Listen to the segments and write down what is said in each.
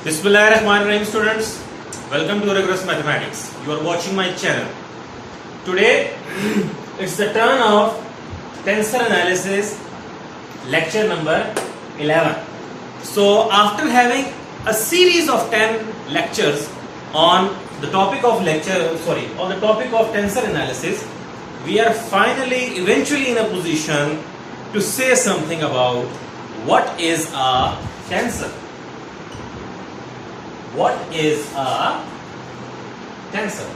Bismillahirrahmanirrahim students, welcome to Rigorous Mathematics. You are watching my channel. Today it's the turn of tensor analysis lecture number 11. So after having a series of 10 lectures on the topic of tensor analysis, we are eventually in a position to say something about what is a tensor. What is a tensor?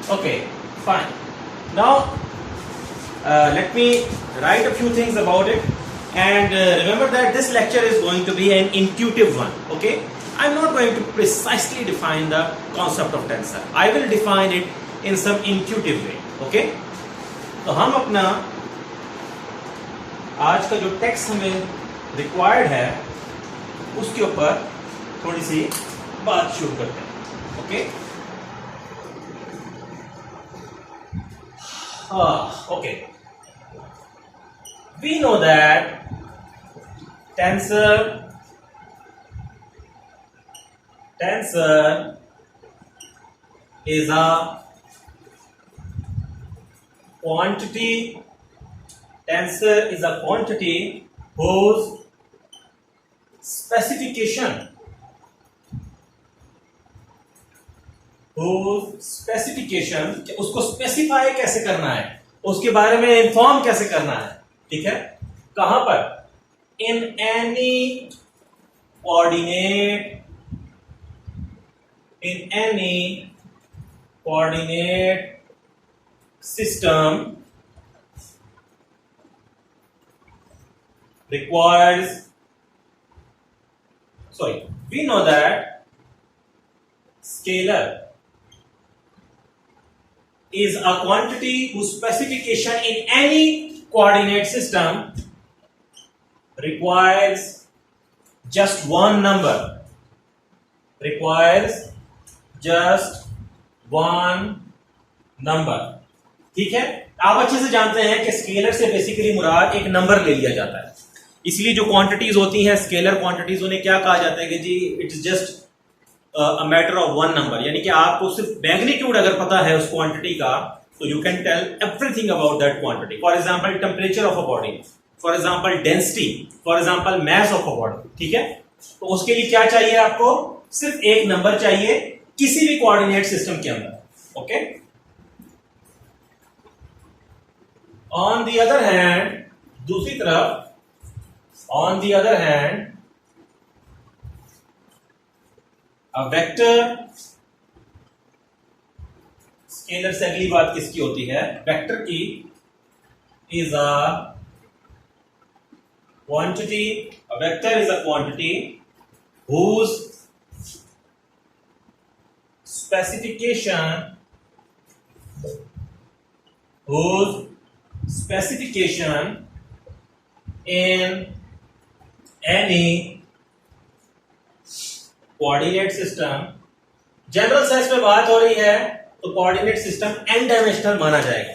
Okay, fine. Now let me write a few things about it, and remember that this lecture is going to be an intuitive one. Okay, I'm not going to precisely define the concept of tensor. I will define it in some intuitive way. Okay, तो हम अपना आज का जो text हमें required है उसके ऊपर थोड़ी सी बात शुरू करते हैं. Okay, okay, we know that tensor is a quantity. Tensor is a quantity whose specification उसको स्पेसिफाई कैसे करना है, उसके बारे में इन्फॉर्म कैसे करना है. ठीक है, कहां पर? In any coordinate system we know that scalar is a quantity whose specification in any coordinate system requires just one number. ठीक है, आप अच्छे से जानते हैं कि स्केलर से बेसिकली मुराद एक नंबर ले लिया जाता है. इसलिए जो क्वांटिटीज होती हैं स्केलर क्वांटिटीज, उन्हें क्या कहा जाता है कि जी it is just a matter of one number. यानी कि आपको सिर्फ मैग्नीट्यूड अगर पता है उस क्वांटिटी का तो you can tell everything about that quantity. For example temperature of a body, for example density, for example mass of a body. ठीक है, तो उसके लिए क्या चाहिए? आपको सिर्फ एक नंबर चाहिए किसी भी कोऑर्डिनेट सिस्टम के अंदर. Okay, on the other hand, दूसरी तरफ, on the other hand, a vector, scalar से अगली बात किसकी होती है? वेक्टर की. is a quantity, a vector is a quantity whose specification in any coordinate system, general sense में बात हो रही है तो कोऑर्डिनेट सिस्टम n डायमेंशनल माना जाएगा.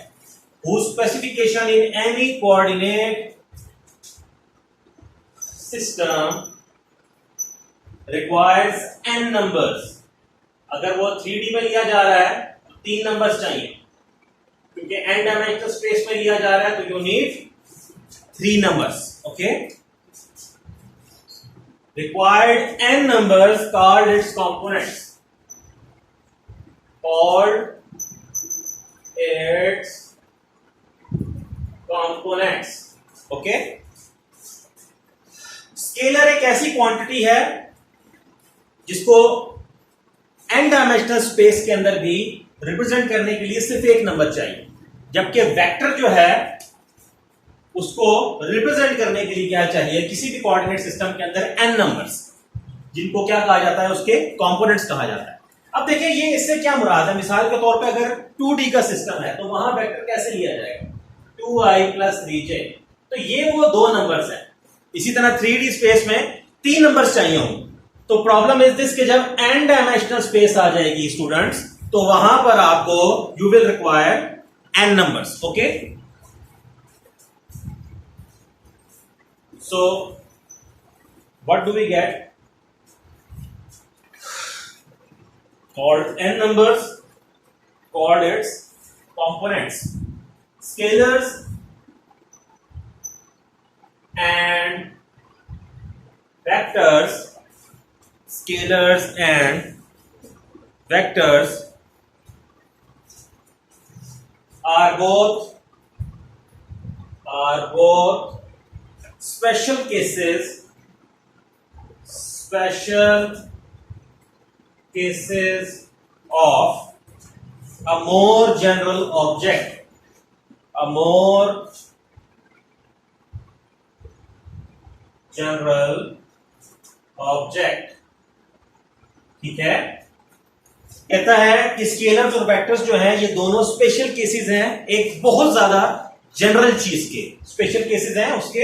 whose specification in any coordinate system requires n numbers. अगर वो 3D में लिया जा रहा है तो 3 नंबर्स चाहिए, क्योंकि n डायमेंशनल स्पेस में लिया जा रहा है तो you need 3 numbers. Okay, required n numbers called its components. Okay, scalar एक ऐसी क्वांटिटी है जिसको n डायमेंशनल स्पेस के अंदर भी रिप्रेजेंट करने के लिए सिर्फ एक नंबर चाहिए, जबकि वेक्टर जो है उसको रिप्रेजेंट करने के लिए क्या चाहिए? किसी भी कोऑर्डिनेट सिस्टम के अंदर n नंबर्स, जिनको क्या कहा जाता है? उसके कंपोनेंट्स कहा जाता है. अब देखिए ये इससे क्या मुराद है. मिसाल के तौर पे अगर 2D का सिस्टम है तो वहां वेक्टर कैसे लिया जाएगा? 2i + 3j. तो ये वो 2 नंबर्स हैं. इसी तरह 3D स्पेस में 3 नंबर्स चाहिए होंगे. तो प्रॉब्लम इज दिस कि जब n डायमेंशनल स्पेस आ जाएगी स्टूडेंट्स, तो वहां पर आपको you will require n numbers. Okay, so what do we get? called n numbers, called its components. Scalars and vectors, scalars and vectors are both special cases of a more general object, a more general object. ठीक है, कहता है कि scalars और vectors जो हैं ये दोनों स्पेशल केसेस हैं एक बहुत ज्यादा जनरल चीज के, स्पेशल केसेस हैं उसके,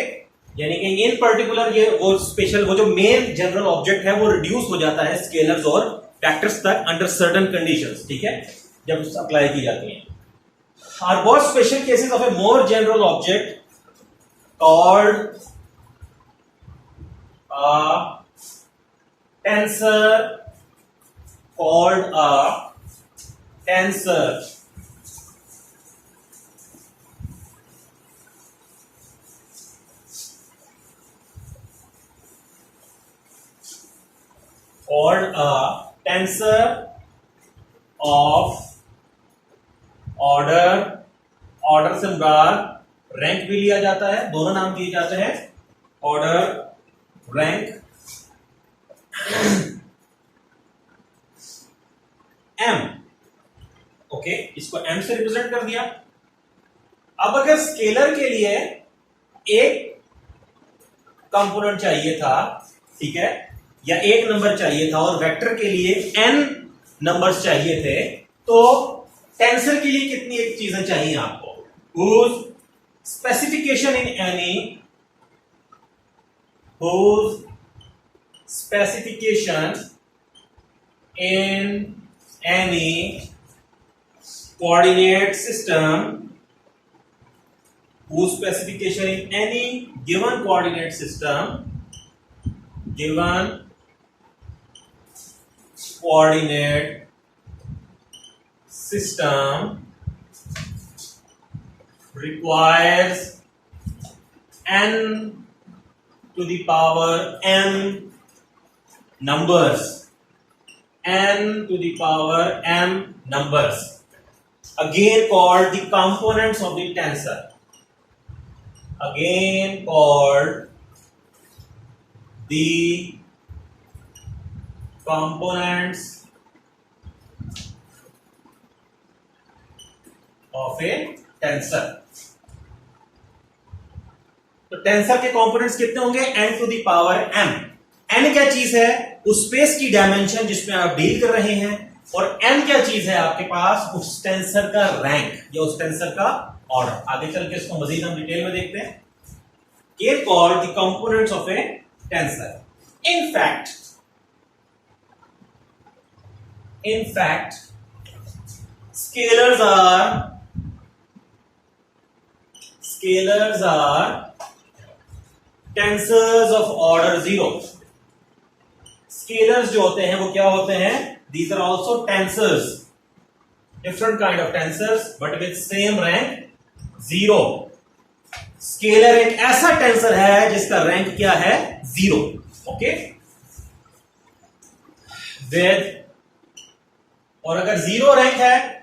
यानी कि इन पर्टिकुलर ये वो स्पेशल वो जो मेन जनरल ऑब्जेक्ट है वो रिड्यूस हो जाता है स्केलर्स और वेक्टर्स तक अंडर सर्टेन कंडीशंस। ठीक है, जब अप्लाई की जाती हैं। Are both special cases of a more general object called tensor, called a tensor. Called a tensor of order से बार रैंक भी लिया जाता है, दोनों नाम दिए जाते हैं, ऑर्डर, रैंक। m, ओके, इसको m से रिप्रेजेंट कर दिया। अब अगर स्केलर के लिए एक कंपोनेंट चाहिए था, ठीक है, या एक नंबर चाहिए था, और वेक्टर के लिए n नंबर्स चाहिए थे, तो टेंसर के लिए कितनी एक चीजें चाहिए आपको? whose specification in any coordinate system, whose specification in any given coordinate system, requires n to the power m numbers, n to the power m numbers, again called the components of the tensor, again called the components of a tensor. तो tensor के components कितने होंगे? n to the power m। n क्या चीज है? उस space की dimension जिसमें आप डील कर रहे हैं, और m क्या चीज है आपके पास? उस टेंसर का रैंक या उस टेंसर का ऑर्डर। आगे चल के इसको मजीद हम डिटेल में देखते हैं। ये called the components of A tensor. In fact scalars are tensors of order 0। scalars जो होते हैं वो क्या होते हैं? These are also tensors, different kind of tensors but with same rank 0। Scalar एक ऐसा टेंसर है जिसका रैंक क्या है? 0। ओके, और अगर 0 रैंक है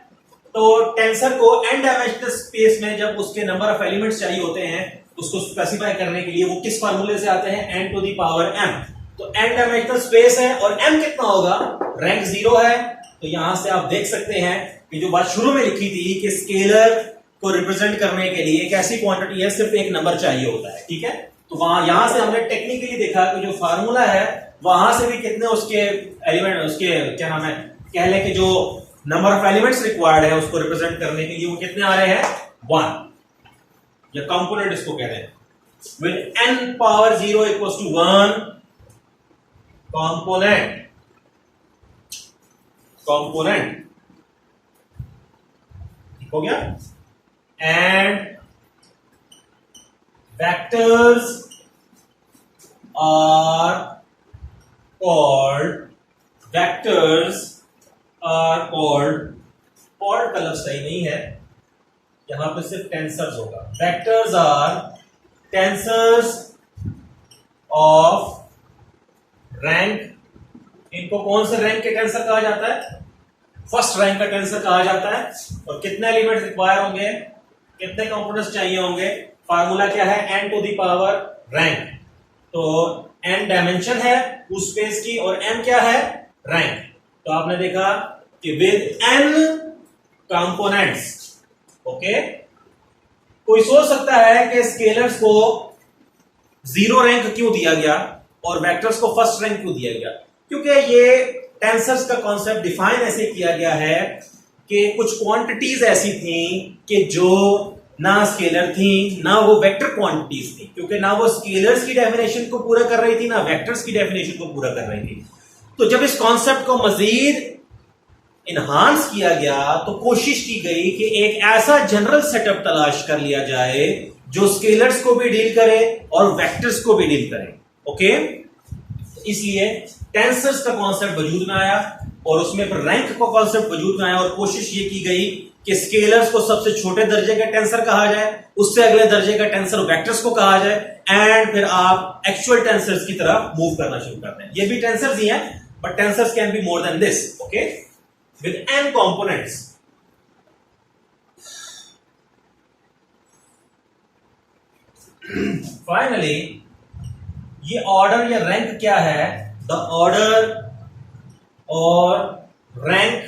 तो टेंसर को n डायमेंशनल स्पेस में जब उसके नंबर ऑफ एलिमेंट्स चाहिए होते हैं उसको स्पेसिफाई करने के लिए वो किस फार्मूले से आते हैं? n to the power m। तो n डायमेंशनल स्पेस है और m कितना होगा? रैंक 0 है। तो यहां से आप देख सकते हैं कि जो बात शुरू में लिखी थी कि स्केलर को रिप्रेजेंट करने के लिए एक ऐसी क्वांटिटी है, सिर्फ एक नंबर चाहिए होता है। ठीक है, तो वहां यहां से हमने टेक्निकली देखा कि जो फार्मूला है वहां से भी कितने उसके एलिमेंट, उसके क्या नाम है, कह लें कि जो नंबर ऑफ एलिमेंट्स रिक्वायर्ड है उसको रिप्रेजेंट करने के लिए वो कितने आ रहे हैं? 1, या कंपोनेंट इसको कहते हैं। With n power 0 equals to 1 component हो गया। And vectors are called are called का लफ्ज सही नहीं है, यहां पे सिर्फ टेंसर्स होगा। Vectors are tensors of rank. इनको कौन से रैंक के टेंसर कहा जाता है? फर्स्ट रैंक का टेंसर कहा जाता है। और कितने एलिमेंट्स रिक्वायर होंगे, कितने कंपोनेंट्स चाहिए होंगे? फार्मूला क्या है? n to the power rank. तो n डायमेंशन है उस स्पेस की और m क्या है? रैंक। तो आपने देखा कि विद n कंपोनेंट्स, ओके। कोई सोच सकता है कि स्केलर्स को 0 रैंक क्यों दिया गया और वेक्टर्स को फर्स्ट रैंक क्यों दिया गया? क्योंकि ये टेंसर्स का कॉन्सेप्ट डिफाइन ऐसे किया गया है कि कुछ क्वांटिटीज ऐसी थी कि जो ना स्केलर थी ना वो वेक्टर क्वांटिटीज थी, क्योंकि ना वो स्केलर्स की डेफिनेशन को पूरा कर रही थी ना वेक्टर्स की डेफिनेशन को पूरा कर रही थी। तो जब इस कॉन्सेप्ट को मजीद इनहांस किया गया तो कोशिश की गई कि एक ऐसा जनरल सेटअप तलाश कर लिया जाए जो स्केलर्स को भी डील करे और वेक्टर्स को भी डील करे, ओके। इसलिए टेंसर्स का कॉन्सेप्ट वजूद में आया और उसमें फिर रैंक का कॉन्सेप्ट वजूद में आया और कोशिश ये की गई कि स्केलर्स को सबसे छोटे दर्जे का टेंसर कहा जाए, उससे अगले दर्जे का टेंसर वेक्टर्स को कहा जाए, एंड फिर आप एक्चुअल टेंसर्स की तरफ मूव करना शुरू करते हैं। ये भी टेंसर्स ही हैं, but tensors can be more than this, okay, with n components. Finally ये ऑर्डर या रैंक क्या है? द ऑर्डर और रैंक,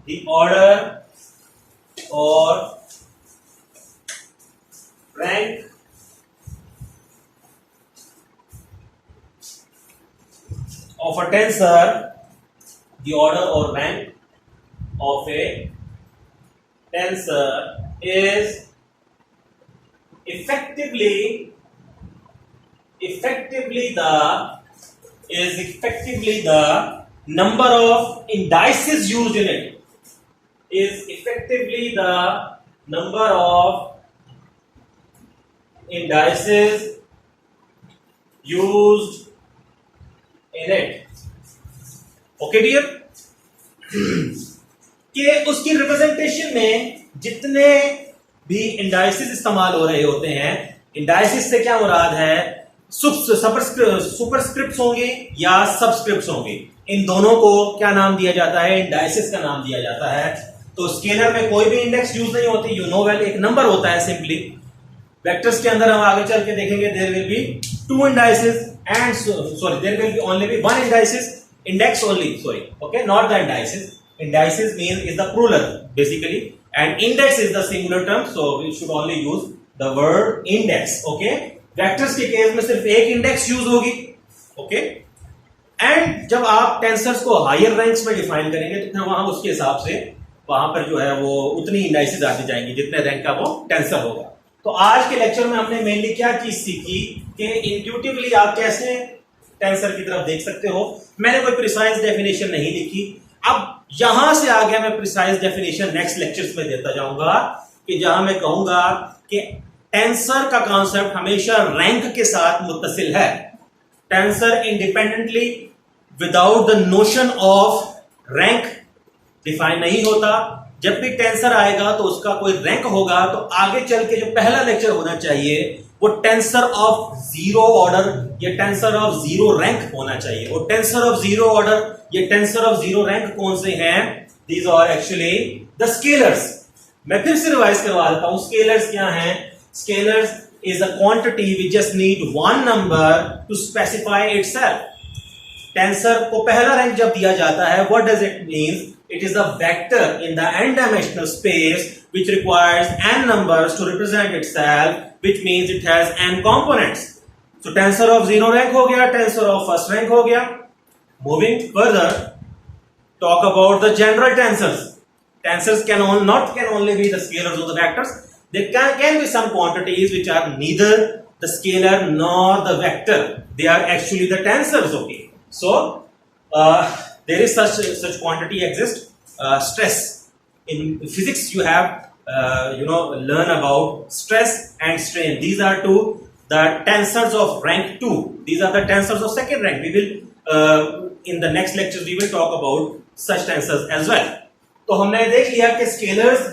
द ऑर्डर और rank of a tensor, the order or rank of a tensor is effectively the number of indices used in it, is effectively the number of indices used in it, okay dear। कि उसकी representation में जितने भी indices इस्तेमाल हो रहे होते हैं, इंडाइसिस से क्या मुराद है? सुपरस्क्रिप्ट्स होंगे या सबस्क्रिप्ट्स होंगे, इन दोनों को क्या नाम दिया जाता है? इंडाइसिस का नाम दिया जाता है। तो स्केलर में कोई भी इंडेक्स यूज नहीं होती, यू नो वेल, एक नंबर होता है सिंपली। वेक्टर्स के अंदर हम आगे चल के देखेंगे, there will be 2 indices and sorry, there will be only be 1 index only, sorry, okay, not the indices. Indices means is the plural basically, and index is the singular term, so we should only use the word index, okay। Vectors के case में सिर्फ एक index use होगी, okay. And जब आप tensors को higher ranks में define करेंगे तो फिर वहां उसके हिसाब से वहां पर जो है वो उतनी इंडाइसेस आती जाएंगी जितने रैंक का वो टेंसर होगा। तो आज के लेक्चर में हमने मेनली क्या चीज सीखी कि इंट्यूटिवली आप कैसे टेंसर की तरफ देख सकते हो। मैंने कोई प्रिसाइज डेफिनेशन नहीं लिखी, अब यहां से आगे मैं प्रिसाइज डेफिनेशन नेक्स्ट लेक्चर्स में देता जाऊंगा, कि जहां मैं कहूंगा कि टेंसर का कॉन्सेप्ट हमेशा रैंक के साथ मुत्तसिल है। Tensor independently without the notion of rank define नहीं होता। जब भी टेंसर आएगा तो उसका कोई रैंक होगा, तो आगे चल के जो पहला लेक्चर होना चाहिए वो टेंसर ऑफ 0 ऑर्डर या टेंसर ऑफ 0 रैंक होना चाहिए। और टेंसर ऑफ 0 ऑर्डर या टेंसर ऑफ 0 रैंक कौन से हैं? These are actually the scalars. मैं फिर से रिवाइज करवा देता हूं, स्केलर्स क्या हैं? Scalars is a quantity we just need one number to specify itself। Tensor को पहला रैंक जब दिया जाता है, what does it mean? It is a vector in the n-dimensional space which requires n numbers to represent itself, which means it has n components। So tensor of 0 rank हो गया, tensor of first rank हो गया। Moving further, talk about the general tensors। Tensors can only be the scalars or the vectors। There can be some quantities which are neither the scalar nor the vector, they are actually the tensors, okay। So there is such quantity exists, stress। In physics you have learn about stress and strain, these are the tensors of rank 2, these are the tensors of second rank। We will in the next lectures we will talk about such tensors as well. तो हमने देख लिया कि scalars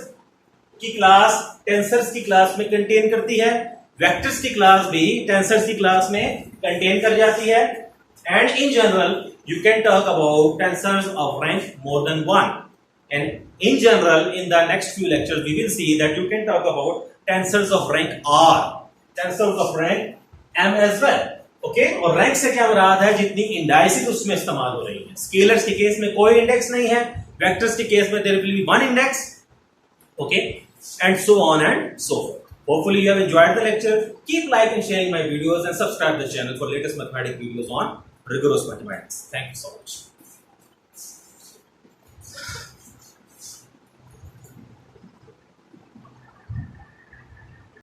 की class tensors की class में contain करती है, वेक्टर्स की क्लास भी टेंसर्स की क्लास में कंटेन कर जाती है, and in general you can talk about tensors of rank more than one. And in general, in the next few lectures, we will see that you can talk about tensors of rank R, tensors of rank M as well. Okay? और rank से क्या मुराद है? जितनी indices उसमें इस्तेमाल हो रही है. स्केलर्स के केस में कोई इंडेक्स नहीं है, वेक्टर्स के केस में there will be one index. Okay? And so on and so forth. Hopefully you have enjoyed the lecture. Keep liking and sharing my videos and subscribe the channel for latest mathematics videos on rigorous mathematics. Thank you so much.